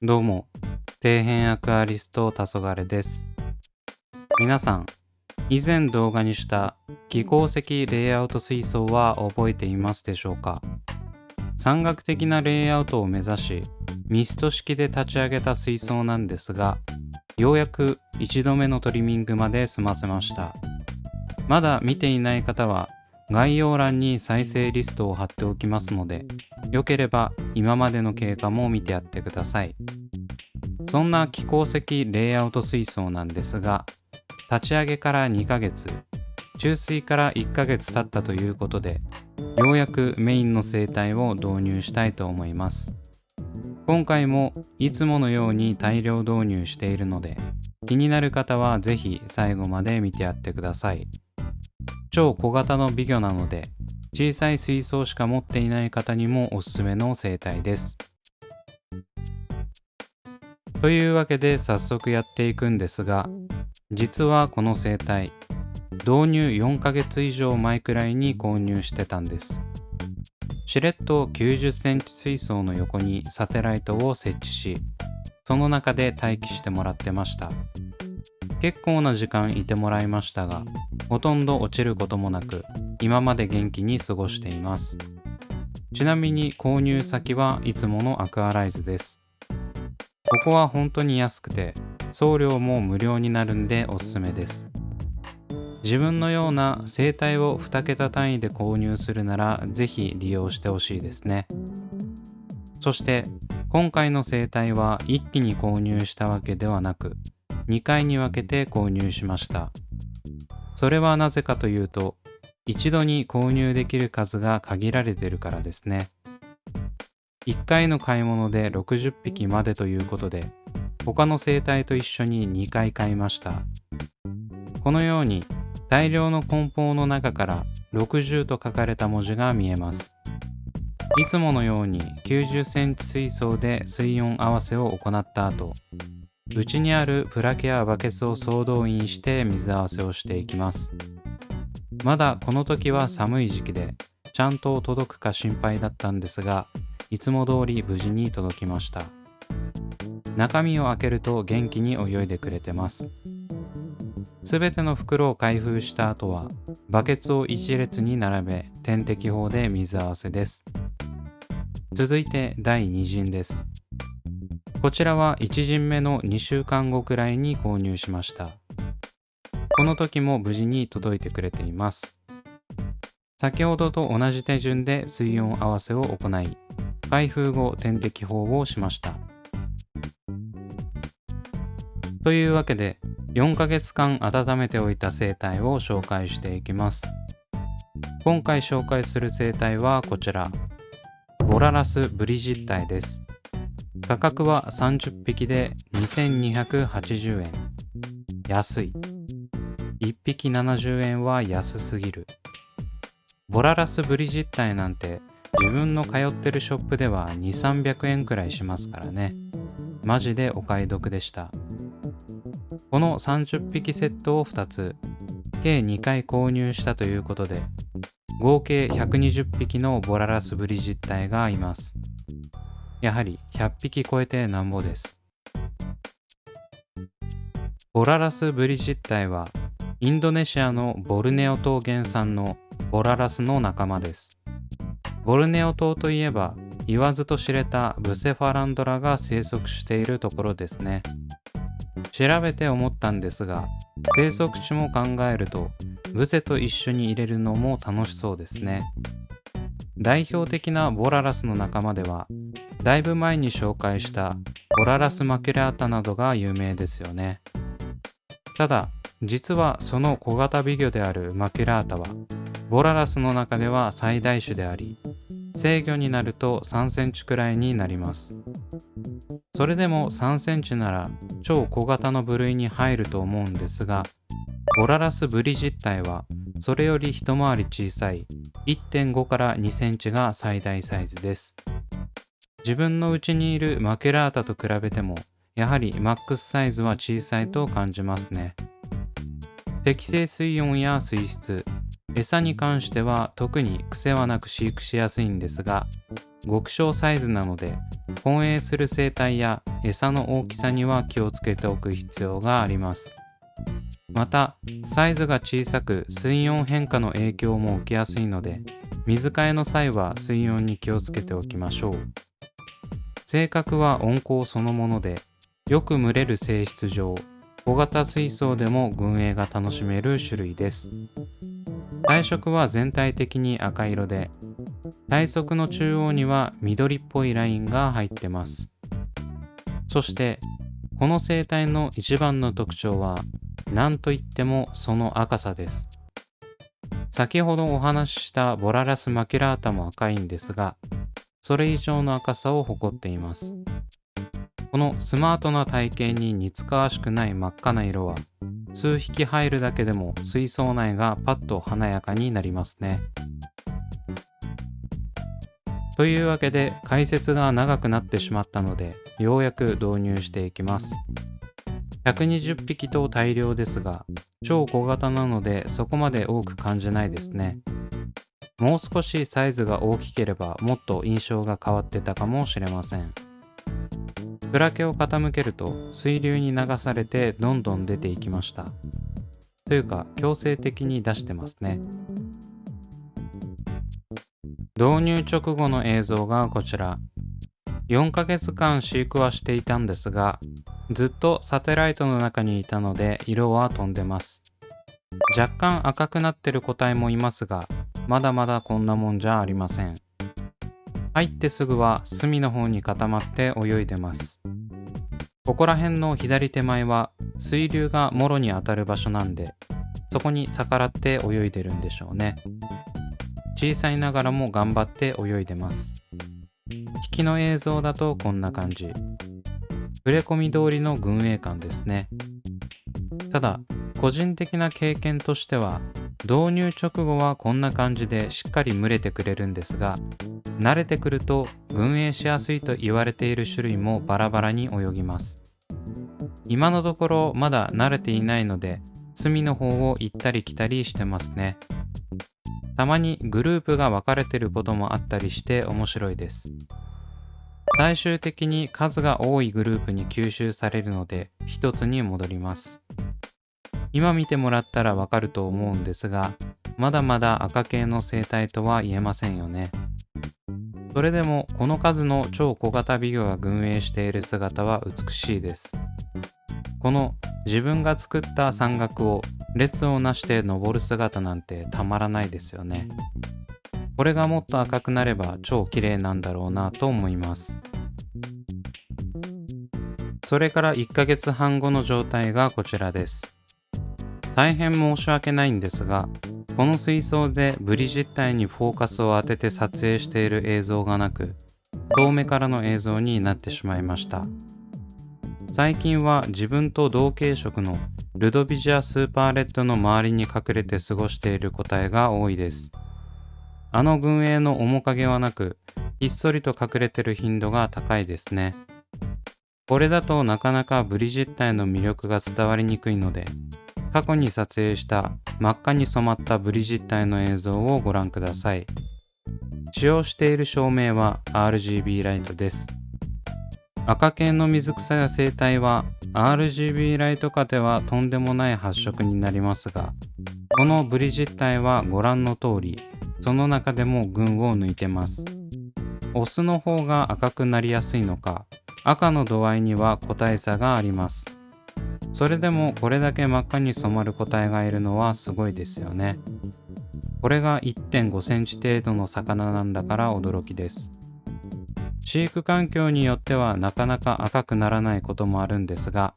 どうも、底辺アクアリスト黄昏です。皆さん、以前動画にした気候石レイアウト水槽は覚えていますでしょうか？山岳的なレイアウトを目指し、ミスト式で立ち上げた水槽なんですが、ようやく1度目のトリミングまで済ませました。まだ見ていない方は、概要欄に再生リストを貼っておきますので、よければ今までの経過も見てやってください。そんな気候石レイアウト水槽なんですが、立ち上げから2ヶ月、注水から1ヶ月経ったということで、ようやくメインの生態を導入したいと思います。今回もいつものように大量導入しているので、気になる方はぜひ最後まで見てやってください。超小型の美魚なので、小さい水槽しか持っていない方にもおすすめの生態です。というわけで早速やっていくんですが、実はこの生態、導入4ヶ月以上前くらいに購入してたんです。しれっと90センチ水槽の横にサテライトを設置し、その中で待機してもらってました。結構な時間いてもらいましたが、ほとんど落ちることもなく、今まで元気に過ごしています。ちなみに購入先はいつものアクアライズです。ここは本当に安くて、送料も無料になるんでおすすめです。自分のような生態を2桁単位で購入するなら、ぜひ利用してほしいですね。そして今回の生態は一気に購入したわけではなく、2回に分けて購入しました。それはなぜかというと、一度に購入できる数が限られているからですね。1回の買い物で60匹までということで、他の生態と一緒に2回買いました。このように大量の梱包の中から60と書かれた文字が見えます。いつものように90センチ水槽で水温合わせを行った後、うちにあるプラケやバケツを総動員して水合わせをしていきます。まだこの時は寒い時期で、ちゃんと届くか心配だったんですが、いつも通り無事に届きました。中身を開けると元気に泳いでくれてます。すべての袋を開封した後は、バケツを一列に並べ、点滴法で水合わせです。続いて第2陣です。こちらは1陣目の2週間後くらいに購入しました。この時も無事に届いてくれています。先ほどと同じ手順で水温合わせを行い、開封後点滴法をしました。というわけで、4ヶ月間温めておいた生態を紹介していきます。今回紹介する生態はこちら、ボララスブリジッタイです。価格は30匹で2280円。安い。1匹70円は安すぎる。ボララスブリジッタイなんて自分の通ってるショップでは2、300円くらいしますからね。マジでお買い得でした。この30匹セットを2つ、計2回購入したということで、合計120匹のボララスブリジッタイがいます。やはり100匹超えてなんぼです。ボララスブリジッタイはインドネシアのボルネオ島原産のボララスの仲間です。ボルネオ島といえば言わずと知れたブセファランドラが生息しているところですね。調べて思ったんですが、生息地も考えるとブセと一緒に入れるのも楽しそうですね。代表的なボララスの仲間では、だいぶ前に紹介したボララスマキュラータなどが有名ですよね。ただ、実はその小型美魚であるマキュラータは、ボララスの中では最大種であり、成魚になると3センチくらいになります。それでも3センチなら超小型の部類に入ると思うんですが、ボララスブリジッタイはそれより一回り小さい 1.5 から2センチが最大サイズです。自分の家にいるマキュラータと比べても、やはりマックスサイズは小さいと感じますね。適正水温や水質、餌に関しては特に癖はなく飼育しやすいんですが、極小サイズなので混泳する生態や餌の大きさには気をつけておく必要があります。また、サイズが小さく水温変化の影響も受けやすいので、水替えの際は水温に気をつけておきましょう。性格は温厚そのもので、よく群れる性質上、小型水槽でも群泳が楽しめる種類です。体色は全体的に赤色で、体側の中央には緑っぽいラインが入ってます。そして、この生態の一番の特徴は、何といってもその赤さです。先ほどお話ししたボララスマキュラータも赤いんですが、それ以上の赤さを誇っています。このスマートな体型に似つかわしくない真っ赤な色は、数匹入るだけでも水槽内がパッと華やかになりますね。というわけで解説が長くなってしまったので、ようやく導入していきます。120匹と大量ですが、超小型なのでそこまで多く感じないですね。もう少しサイズが大きければもっと印象が変わってたかもしれません。クラゲを傾けると水流に流されてどんどん出ていきました。というか強制的に出してますね。導入直後の映像がこちら。4ヶ月間飼育はしていたんですが、ずっとサテライトの中にいたので色は飛んでます。若干赤くなってる個体もいますが、まだまだこんなもんじゃありません。入ってすぐは隅の方に固まって泳いでます。ここら辺の左手前は水流がもろに当たる場所なんで、そこに逆らって泳いでるんでしょうね。小さいながらも頑張って泳いでます。引きの映像だとこんな感じ。触れ込み通りの群泳感ですね。ただ、個人的な経験としては、導入直後はこんな感じでしっかり群れてくれるんですが、慣れてくると群泳しやすいと言われている種類もバラバラに泳ぎます。今のところまだ慣れていないので、隅の方を行ったり来たりしてますね。たまにグループが分かれてることもあったりして面白いです。最終的に数が多いグループに吸収されるので一つに戻ります。今見てもらったらわかると思うんですが、まだまだ赤系の生態とは言えませんよね。それでもこの数の超小型美魚が群泳している姿は美しいです。この自分が作った山岳を列をなして登る姿なんてたまらないですよね。これがもっと赤くなれば超綺麗なんだろうなと思います。それから1ヶ月半後の状態がこちらです。大変申し訳ないんですが、この水槽でブリ実体にフォーカスを当てて撮影している映像がなく、遠目からの映像になってしまいました。最近は自分と同系色のルドビジアスーパーレッドの周りに隠れて過ごしている個体が多いです。あの群泳の面影はなく、ひっそりと隠れてる頻度が高いですね。これだとなかなかブリ実体の魅力が伝わりにくいので、過去に撮影した真っ赤に染まったブリ実体の映像をご覧ください。使用している照明は RGB ライトです。赤系の水草や生態は RGB ライト下ではとんでもない発色になりますが、このブリ実体はご覧の通り、その中でも群を抜いてます。オスの方が赤くなりやすいのか、赤の度合いには個体差があります。それでもこれだけ真っ赤に染まる個体がいるのはすごいですよね。これが 1.5 センチ程度の魚なんだから驚きです。飼育環境によってはなかなか赤くならないこともあるんですが、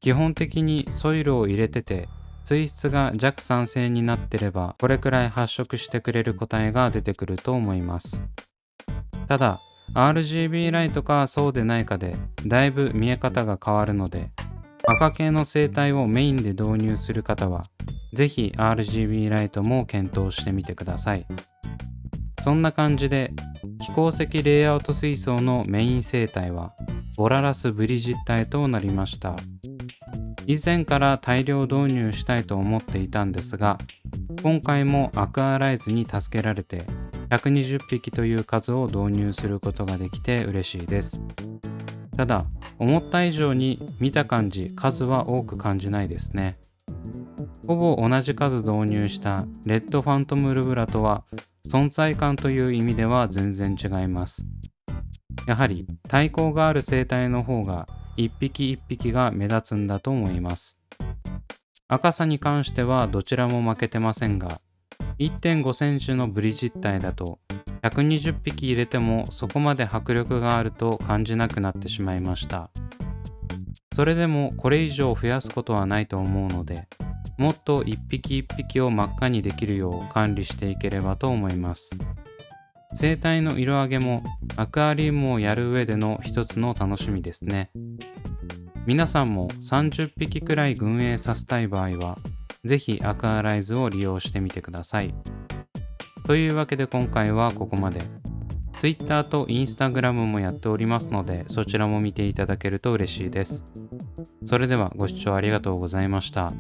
基本的にソイルを入れてて水質が弱酸性になってればこれくらい発色してくれる個体が出てくると思います。ただ RGB ライトかそうでないかでだいぶ見え方が変わるので、赤系の生態をメインで導入する方はぜひ RGB ライトも検討してみてください。そんな感じで飛行石レイアウト水槽のメイン生態はボララスブリ実体となりました。以前から大量導入したいと思っていたんですが、今回もアクアライズに助けられて120匹という数を導入することができて嬉しいです。ただ、思った以上に見た感じ数は多く感じないですね。ほぼ同じ数導入したレッドファントムルブラとは存在感という意味では全然違います。やはり体高がある生態の方が一匹一匹が目立つんだと思います。赤さに関してはどちらも負けてませんが、1.5 センチのブリジッタイだと120匹入れてもそこまで迫力があると感じなくなってしまいました。それでもこれ以上増やすことはないと思うので、もっと一匹一匹を真っ赤にできるよう管理していければと思います。生態の色上げもアクアリウムをやる上での一つの楽しみですね。皆さんも30匹くらい群営させたい場合は、ぜひアクアライズを利用してみてください。というわけで今回はここまで。Twitter と Instagram もやっておりますので、そちらも見ていただけると嬉しいです。それではご視聴ありがとうございました。